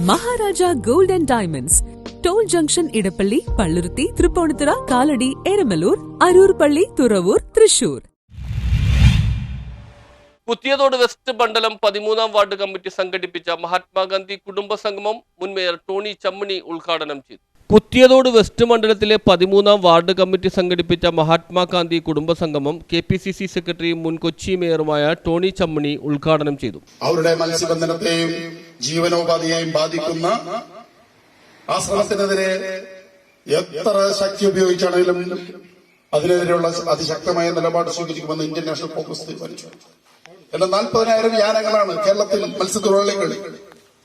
Maharaja gold and diamonds, toll junction, Edappally, Palluruthy, Tripunithura, Kalady, Eramalloor, Aroor Palli, Thuravoor, Thrissur. Kuthiyathode west മണ്ഡലം 13-ാം ward committee സംഘടിപ്പിച്ച മഹാത്മാഗാന്ധി കുടുംബ സംഗമം മുൻ മേയർ ടോണി ചമ്മണി ഉദ്ഘാടനം ചെയ്തു. കുത്തിയതോട് വെസ്റ്റ് മണ്ഡലത്തിലെ 13-ാം വാർഡ് കമ്മിറ്റി സംഘടിപ്പിച്ച മഹാത്മാഗാന്ധി കുടുംബ സംഗമം KPCC സെക്രട്ടറിയും മുൻ കൊച്ചി മേയറുമായ ടോണി ചമ്മണി ഉദ്ഘാടനം ചെയ്തു. അവരുടെ മത്സ്യബന്ധനത്തെയും ജീവനോപാധിയെയും ബാധിക്കുന്ന ആ ശ്രമത്തിനെതിരെ എത്ര ശക്തി ഉപയോഗിച്ചാണെങ്കിലും അതിനെതിരെയുള്ള അതിശക്തമായ നിലപാട് സ്വീകരിക്കുമെന്ന് ഇന്ത്യൻ നാഷണൽ കോൺഗ്രസ് തീരുമാനിച്ചു. എന്നാൽ 40,000 യാനങ്ങളാണ് കേരളത്തിൽ മത്സ്യത്തൊഴിലാളികൾ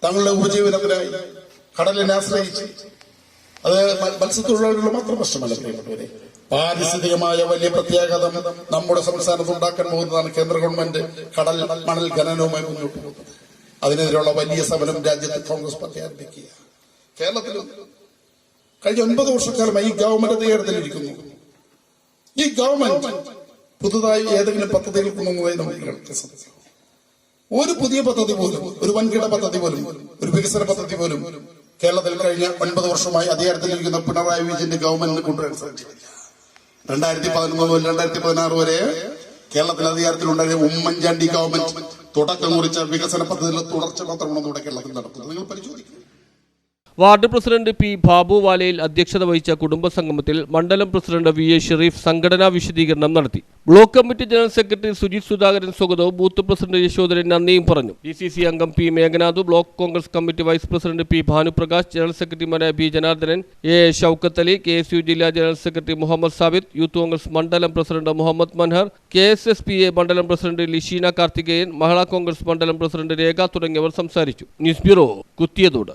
തങ്ങളുടെ ഉപജീവനത്തിനായി കടലിനെ ആശ്രയിച്ച്. അത് മത്സ്യത്തൊഴിലാളികളുടെ മാത്രം പ്രശ്നമല്ല പ്രിയപ്പെട്ടവരെ, പാരിസ്ഥിതികമായ വലിയ പ്രത്യാഘാതം നമ്മുടെ സംസ്ഥാനത്ത് ഉണ്ടാക്കാൻ പോകുന്നതാണ് കേന്ദ്ര ഗവൺമെന്റ് കടൽ മണൽ ഖനനവുമായി മുന്നോട്ട് പോകുന്നത്. അതിനെതിരെയുള്ള വലിയ സമരം രാജ്യത്ത് കോൺഗ്രസ് പാർട്ടി ആരംഭിക്കുക. കേരളത്തിൽ കഴിഞ്ഞ 9 വർഷക്കാലമായി ഈ ഗവൺമെന്റ് തയ്യാറെടുത്തിരിക്കുന്നു. ഈ ഗവൺമെന്റ് പുതുതായി ഏതെങ്കിലും പദ്ധതികൾ കൊണ്ടുവന്നതായി നമുക്ക് കേൾക്കാൻ സാധിക്കും. ഒരു പുതിയ പദ്ധതി പോലും, ഒരു വൻകിട പദ്ധതി പോലും, ഒരു വികസന പദ്ധതി പോലും കേരളത്തിൽ കഴിഞ്ഞ 9 വർഷമായി അധികാരത്തിലിരിക്കുന്ന പിണറായി വിജയന്റെ ഗവൺമെന്റിന് കൊണ്ടുവരാൻ സാധിച്ചിട്ടില്ല. 2011 മുതൽ 2016 വരെ കേരളത്തിൽ അധികാരത്തിലുണ്ടായ ഉമ്മൻചാണ്ടി ഗവൺമെന്റ് തുടക്കം കുറിച്ച വികസന പദ്ധതികളുടെ തുടർച്ച മാത്രമാണ് നമ്മുടെ കേരളത്തിൽ നടക്കുന്നത്. നിങ്ങൾ പരിശോധിക്കും. Ward president P. ബാബു വാലയിൽ അധ്യക്ഷത വഹിച്ച കുടുംബസംഗമത്തിൽ മണ്ഡലം പ്രസിഡന്റ് VA ഷെരീഫ് സംഘടനാ വിശദീകരണം നടത്തി. Block committee general secretary Sujith Sudhakaran സ്വാഗതവും ബൂത്ത് പ്രസിഡന്റ് യശോധരൻ നന്ദിയും പറഞ്ഞു. DCC അംഗം P. Meghanath, block Congress committee vice president P. Bhanuprakash, general സെക്രട്ടറിമാരായ B. Janardhanan, A. Shoukath Ali, KSU ജില്ലാ general secretary Muhammad Sabith, youth Congress മണ്ഡലം പ്രസിഡന്റ് മുഹമ്മദ് മൻഹർ, KSSPA മണ്ഡലം പ്രസിഡന്റ് ലിഷീന കാർത്തികേയൻ, മഹിളാ കോൺഗ്രസ് മണ്ഡലം പ്രസിഡന്റ് രേഖ തുടങ്ങിയവർ സംസാരിച്ചു. News bureau, Kuthiyathode.